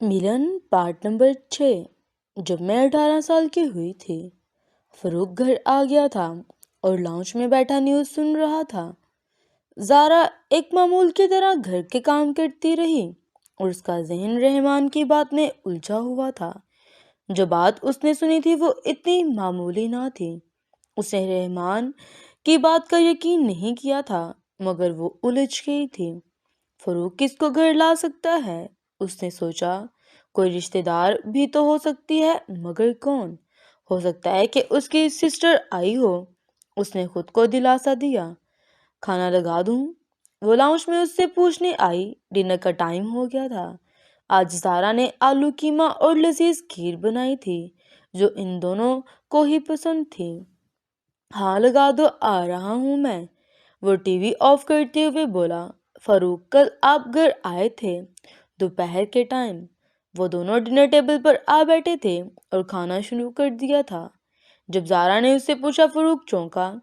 मिलन part number 6। जब मैं 18 साल की हुई थी, फरूक घर आ गया था और लाउंज में बैठा न्यूज़ सुन रहा था। ज़ारा एक मामूल की तरह घर के काम करती रही और उसका जहन रहमान की बात में उलझा हुआ था। जो बात उसने सुनी थी वो इतनी मामूली ना थी। उसने रहमान की बात का यकीन नहीं किया था, मगर वो उलझ गई थी। फरूक किसको घर ला सकता है? उसने सोचा। कोई रिश्तेदार भी तो हो सकती है, मगर कौन? हो सकता है कि उसकी सिस्टर आई हो। उसने खुद को दिलासा दिया। खाना लगा दूं? वो लाउंज में उससे पूछने आई। डिनर का टाइम हो गया था। आज ज़ारा ने आलू कीमा और लजीज खीर बनाई थी, जो इन दोनों को ही पसंद थी। हाँ लगा दो, आ रहा हूँ मैं, वो टीवी ऑफ करते हुए बोला। फरूक, कल आप घर आए थे दोपहर के टाइम। वो दोनों डिनर टेबल पर आ बैठे थे और खाना शुरू कर दिया था। जब ज़ारा ने उससे पूछा, फरूक चौंका।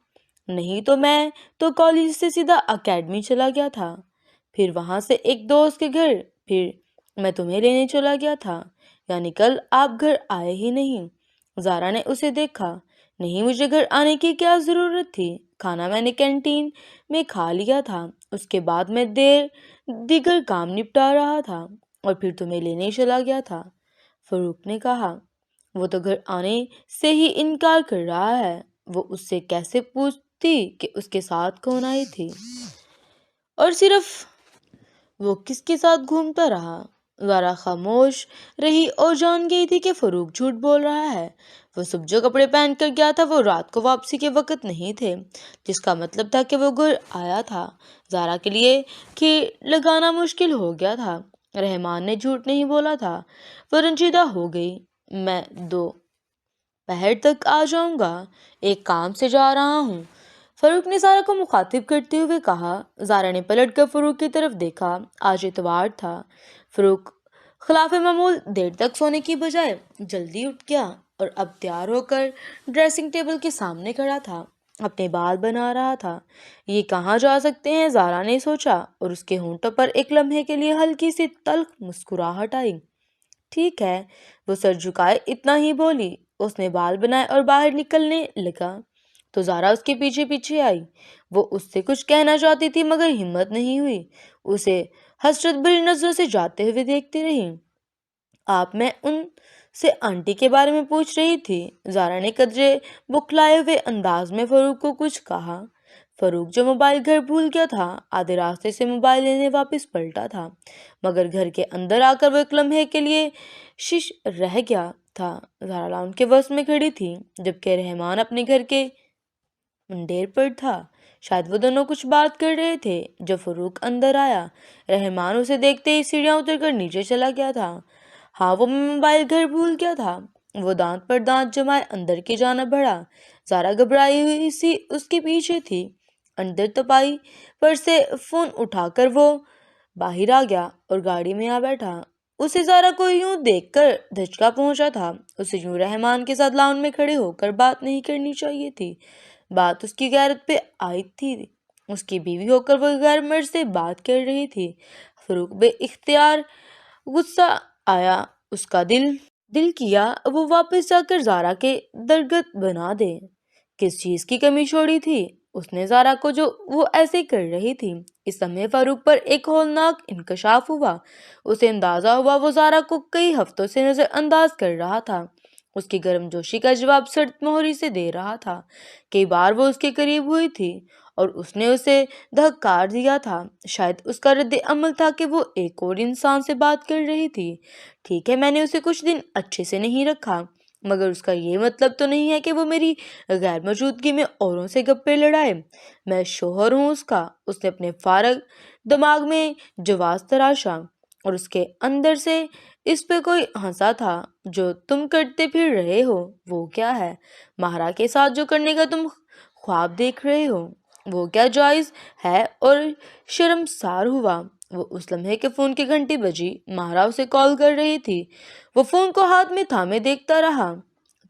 नहीं तो मैं तो कॉलेज से सीधा एकेडमी चला गया था, फिर वहाँ से एक दोस्त के घर, फिर मैं तुम्हें लेने चला गया था। यानी कल आप घर आए ही नहीं? ज़ारा ने उसे देखा। नहीं, मुझे घर आने की क्या ज़रूरत थी? खाना मैंने कैंटीन में खा लिया था। उसके बाद मैं दीगर काम निपटा रहा था और फिर तुम्हें लेने चला गया था। फरूक ने कहा। वो तो घर आने से ही इनकार कर रहा है। वो उससे कैसे पूछती कि उसके साथ कौन आई थी और सिर्फ वो किसके साथ घूमता रहा? ज़ारा खामोश रही और जान गई थी कि फरूक झूठ बोल रहा है। वो सब जो कपड़े पहन कर गया था वो रात को वापसी के वक्त नहीं थे, जिसका मतलब था कि वो घर आया था। ज़ारा के लिए कि लगाना मुश्किल हो गया था। रहमान ने झूठ नहीं बोला था। वो रंजीदा हो गई। मैं 2 पहर तक आ जाऊंगा, एक काम से जा रहा हूँ, फरूक ने ज़ारा को मुखातिब करते हुए कहा। ज़ारा ने पलटकर फरूक की तरफ देखा। आज इतवार था। फरूक खिलाफ मामूल देर तक सोने की बजाय जल्दी उठ गया और अब तैयार होकर ड्रेसिंग टेबल के सामने खड़ा था। अपने बाल बना रहा था। ये कहाँ जा सकते हैं, ज़ारा ने सोचा, और उसके होंठों पर एक लम्हे के लिए हल्की सी तल्ख मुस्कुराहट आई। ठीक है, वो सर झुकाए इतना ही बोली। उसने बाल बनाए और बाहर निकलने लगा तो ज़ारा उसके पीछे पीछे आई। वो उससे कुछ कहना चाहती थी, मगर हिम्मत नहीं हुई। उसे हसरत भरी नजरों से जाते हुए देखती रही। मैं उनसे आंटी के बारे में पूछ रही थी। ज़ारा ने कदरे बुखलाए हुए अंदाज में फरूक को कुछ कहा। फरूक, जो मोबाइल घर भूल गया था, आधे रास्ते से मोबाइल लेने वापस पलटा था, मगर घर के अंदर आकर वो एक लम्हे के लिए शिश रह गया था। ज़ारा लाउंज के बस में खड़ी थी, जबकि रहमान अपने घर के मंडेर पर था। शायद वो दोनों कुछ बात कर रहे थे। जब फरूक अंदर आया, रहमान उसे देखते ही सीढ़ियां उतरकर नीचे चला गया था। हाँ, वो मोबाइल घर भूल गया था। वो दांत पर दांत जमाए अंदर की जाना बढ़ा। ज़ारा घबराई हुई सी उसके पीछे थी। अंदर तपाई पर से फोन उठाकर वो बाहर आ गया और गाड़ी में आ बैठा। उसे ज़ारा को यूं देखकर धचका पहुंचा था। उसे यूं रहमान के साथ लाउंज में खड़े होकर बात नहीं करनी चाहिए थी। बात उसकी गैरत पे आई थी। उसकी बीवी होकर वो गैर मर्द से बात कर रही थी। फरूक बे इख्तियार गुस्सा आया। उसका दिल किया वो वापस जाकर ज़ारा के दरगत बना दे। किस चीज की कमी छोड़ी थी उसने ज़ारा को जो वो ऐसे कर रही थी? इस समय फारूक पर एक होलनाक इंकशाफ हुआ। उसे अंदाजा हुआ वो ज़ारा को कई हफ्तों से नजरअंदाज कर रहा था। उसकी गर्मजोशी का जवाब सर्द मोहरी से दे रहा था। कई बार वो उसके करीब हुई थी और उसने उसे धक्कार दिया था। शायद उसका रद्द अमल था कि वो एक और इंसान से बात कर रही थी। ठीक है, मैंने उसे कुछ दिन अच्छे से नहीं रखा, मगर उसका ये मतलब तो नहीं है कि वो मेरी गैर मौजूदगी में औरों से गप्पे लड़ाए। मैं शोहर हूँ उसका। उसने अपने फारग दिमाग में जवाब तराशा और उसके अंदर से इस पे कोई हंसा था। जो तुम करते फिर रहे हो वो क्या है? महारा के साथ जो करने का तुम ख्वाब देख रहे हो वो क्या जायज है? और शर्मसार हुआ। वो उस लम्हे के फोन की घंटी बजी। महारा उसे कॉल कर रही थी। वो फोन को हाथ में थामे देखता रहा।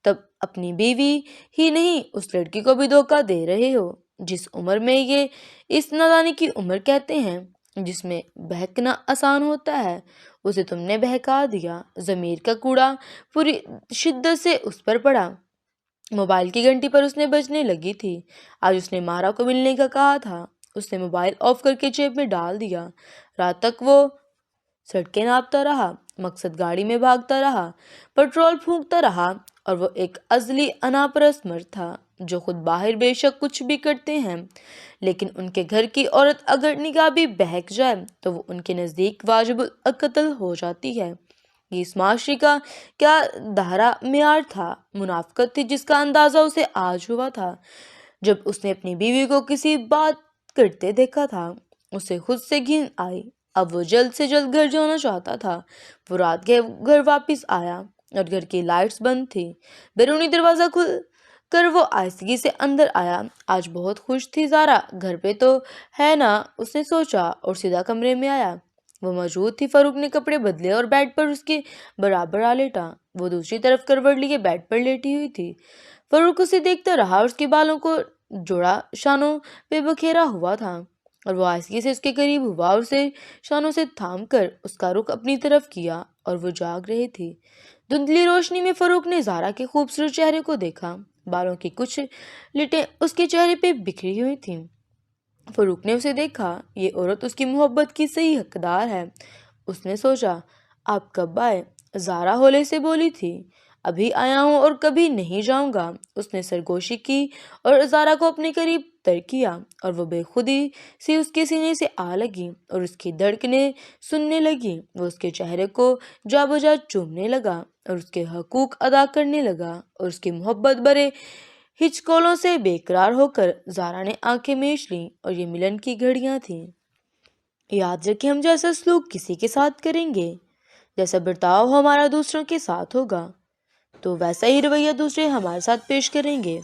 तब अपनी बीवी ही नहीं, उस लड़की को भी धोखा दे रहे हो जिस उम्र में ये इस नादानी की उम्र कहते हैं। جس میں بہکنا آسان ہوتا ہے اسے تم نے بہکا دیا۔ ضمیر کا کوڑا پوری شدت سے اس پر پڑا۔ موبائل کی گھنٹی پر اس نے بجنے لگی تھی۔ آج اس نے مارا کو ملنے کا کہا تھا۔ اس نے موبائل آف کر کے جیب میں ڈال دیا۔ رات تک وہ سڑکیں ناپتا رہا، مقصد گاڑی میں بھاگتا رہا، پیٹرول پھونکتا رہا، اور وہ ایک ازلی انا پرست مرد تھا جو خود باہر بے شک کچھ بھی کرتے ہیں، لیکن ان کے گھر کی عورت اگر نگاہ بھی بہک جائے تو وہ ان کے نزدیک واجب القتل ہو جاتی ہے۔ یہ اس معاشرے کا کیا دہرا معیار تھا، منافقت تھی جس کا اندازہ اسے آج ہوا تھا جب اس نے اپنی بیوی کو کسی بات کرتے دیکھا تھا۔ اسے خود سے گھن آئی۔ اب وہ جلد سے جلد گھر جانا چاہتا تھا۔ وہ رات کے گھر واپس آیا اور گھر کی لائٹس بند تھی۔ بیرونی دروازہ کھل کر وہ آہستگی سے اندر آیا۔ آج بہت خوش تھی زارا، گھر پہ تو ہے نا، اس نے سوچا اور سیدھا کمرے میں آیا۔ وہ موجود تھی۔ فاروق نے کپڑے بدلے اور بیڈ پر اس کے برابر آ لیٹا۔ وہ دوسری طرف کروٹ لیے بیڈ پر لیٹی ہوئی تھی۔ فاروق اسے دیکھتا رہا اور اس کے بالوں کو جوڑا شانوں پہ بکھیرا ہوا تھا، اور وہ آہستگی سے اس کے قریب ہوا اور اسے شانوں سے تھام کر اس کا رخ اپنی طرف کیا، اور وہ جاگ رہی تھی۔ دھندلی روشنی میں فاروق نے زارا کے خوبصورت چہرے کو دیکھا۔ بالوں کی کچھ لٹیں اس کے چہرے پہ بکھری ہوئی تھیں۔ فاروق نے اسے دیکھا، یہ عورت اس کی محبت کی صحیح حقدار ہے۔ اس نے سوچا، آپ کب آئے؟ زارا ہولے سے بولی تھی، ابھی آیا ہوں اور کبھی نہیں جاؤں گا۔ اس نے سرگوشی کی اور زارا کو اپنے قریب تر کیا، اور وہ بے خودی سے اس کے سینے سے آ لگی اور اس کی دھڑکنیں سننے لگی۔ وہ اس کے چہرے کو جا بجا چومنے لگا اور اس کے حقوق ادا کرنے لگا، اور اس کی محبت برے ہچکولوں سے بے قرار ہو کر زارا نے آنکھیں میچ لیں، اور یہ ملن کی گھڑیاں تھیں۔ یاد رکھیں، ہم جیسا سلوک کسی کے ساتھ کریں گے، جیسا برتاؤ ہمارا دوسروں کے ساتھ ہوگا، تو ویسا ہی رویہ دوسرے ہمارے ساتھ پیش کریں گے۔